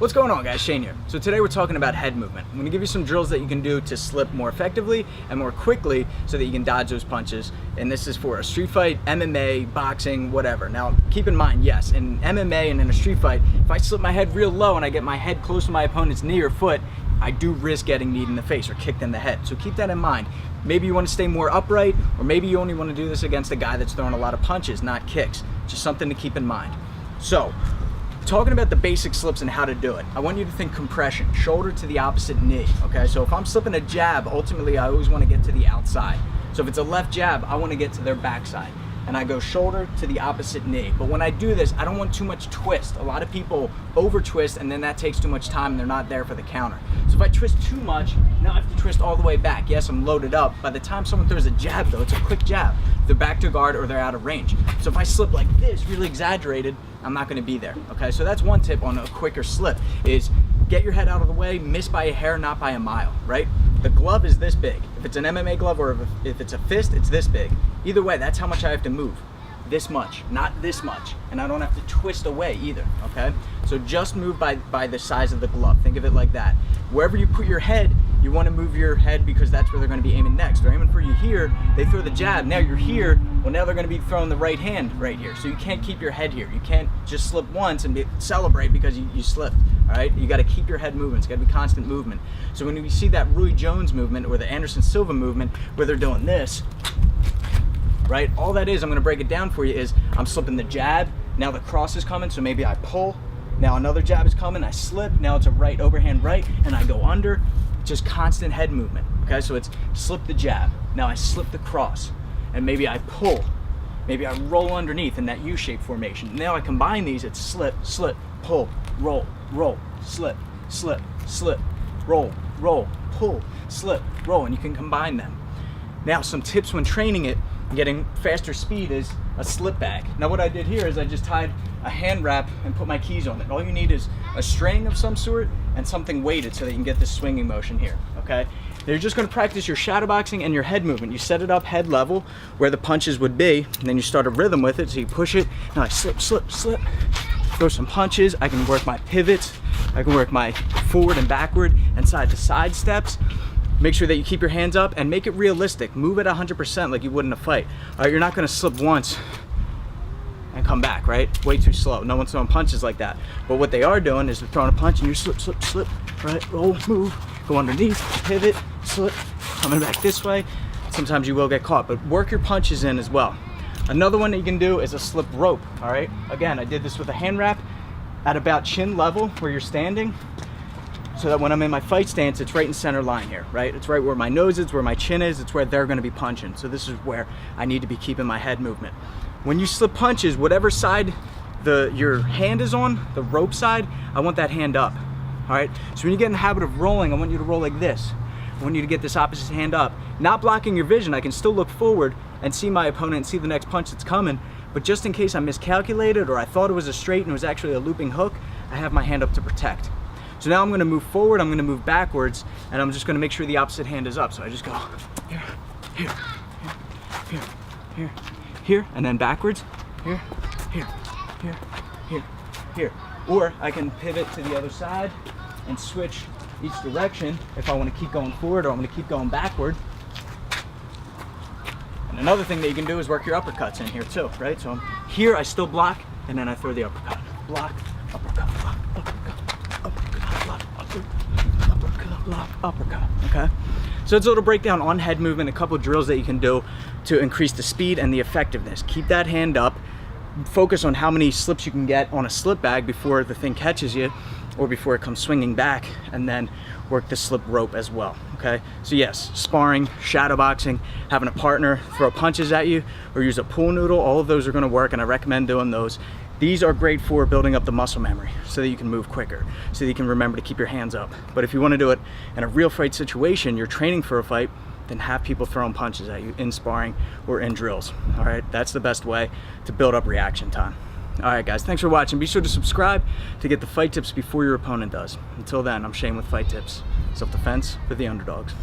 What's going on, guys? Shane here. So today we're talking about head movement. I'm going to give you some drills that you can do to slip more effectively and more quickly so that you can dodge those punches. And this is for a street fight, MMA, boxing, whatever. Now keep in mind, yes, in MMA and in a street fight, if I slip my head real low and I get my head close to my opponent's knee or foot, I do risk getting kneed in the face or kicked in the head. So keep that in mind. Maybe you want to stay more upright, or maybe you only want to do this against a guy that's throwing a lot of punches, not kicks. Just something to keep in mind. So, talking about the basic slips and how to do it, I want you to think compression, shoulder to the opposite knee, okay? So if I'm slipping a jab, ultimately I always want to get to the outside. So if it's a left jab, I want to get to their backside. And I go shoulder to the opposite knee. But when I do this, I don't want too much twist. A lot of people over twist and then that takes too much time and they're not there for the counter. So if I twist too much, now I have to twist all the way back. Yes, I'm loaded up. By the time someone throws a jab though, it's a quick jab. They're back to guard or they're out of range. So if I slip like this, really exaggerated, I'm not gonna be there, okay? So that's one tip on a quicker slip is get your head out of the way, miss by a hair, not by a mile, right? The glove is this big. If it's an MMA glove or if it's a fist, it's this big. Either way, that's how much I have to move. This much, not this much. And I don't have to twist away either, okay? So just move by the size of the glove. Think of it like that. Wherever you put your head, you want to move your head because that's where they're going to be aiming next. They're aiming for you here, they throw the jab, now you're here, well now they're going to be throwing the right hand right here. So you can't keep your head here. You can't just slip once and celebrate because you slipped, all right? You got to keep your head moving. It's got to be constant movement. So when you see that Rui Jones movement or the Anderson Silva movement where they're doing this, right? All that is, I'm gonna break it down for you, is I'm slipping the jab, now the cross is coming, so maybe I pull, now another jab is coming, I slip, now it's a right overhand right, and I go under, just constant head movement, okay? So it's slip the jab, now I slip the cross, and maybe I pull, maybe I roll underneath in that U-shaped formation. Now I combine these, it's slip, slip, pull, roll, roll, slip, slip, slip, roll, roll, pull, slip, roll, and you can combine them. Now some tips when training it, getting faster speed, is a slip bag. Now what I did here is I just tied a hand wrap and put my keys on it. All you need is a string of some sort and something weighted so that you can get this swinging motion here, okay? You're just gonna practice your shadowboxing and your head movement. You set it up head level where the punches would be, and then you start a rhythm with it, so you push it. Now I slip, slip, slip, throw some punches. I can work my pivots. I can work my forward and backward and side to side steps. Make sure that you keep your hands up and make it realistic. Move at 100% like you would in a fight. All right, you're not gonna slip once and come back, right? Way too slow. No one's throwing punches like that. But what they are doing is they're throwing a punch and you slip, slip, slip, right? Roll, move, go underneath, pivot, slip, coming back this way. Sometimes you will get caught, but work your punches in as well. Another one that you can do is a slip rope, all right? Again, I did this with a hand wrap at about chin level where you're standing, so that when I'm in my fight stance, it's right in center line here, right? It's right where my nose is, where my chin is, it's where they're gonna be punching. So this is where I need to be keeping my head movement. When you slip punches, whatever side your hand is on, the rope side, I want that hand up, all right? So when you get in the habit of rolling, I want you to roll like this. I want you to get this opposite hand up. Not blocking your vision, I can still look forward and see my opponent and see the next punch that's coming, but just in case I miscalculated or I thought it was a straight and it was actually a looping hook, I have my hand up to protect. So now I'm gonna move forward, I'm gonna move backwards, and I'm just gonna make sure the opposite hand is up. So I just go here, here, here, here, here, and then backwards, here, here, here, here, here. Or I can pivot to the other side and switch each direction if I wanna keep going forward or I'm gonna keep going backward. And another thing that you can do is work your uppercuts in here too, right? So I'm here, I still block, and then I throw the uppercut. Block, uppercut, block, uppercut. Block, uppercut, okay? So it's a little breakdown on head movement, a couple of drills that you can do to increase the speed and the effectiveness. Keep that hand up, focus on how many slips you can get on a slip bag before the thing catches you or before it comes swinging back, and then work the slip rope as well, okay? So yes, sparring, shadowboxing, having a partner throw punches at you or use a pool noodle, all of those are gonna work and I recommend doing those. These are great for building up the muscle memory so that you can move quicker, so that you can remember to keep your hands up. But if you want to do it in a real fight situation, you're training for a fight, then have people throwing punches at you in sparring or in drills, all right? That's the best way to build up reaction time. All right, guys, thanks for watching. Be sure to subscribe to get the fight tips before your opponent does. Until then, I'm Shane with Fight Tips. Self-defense for the underdogs.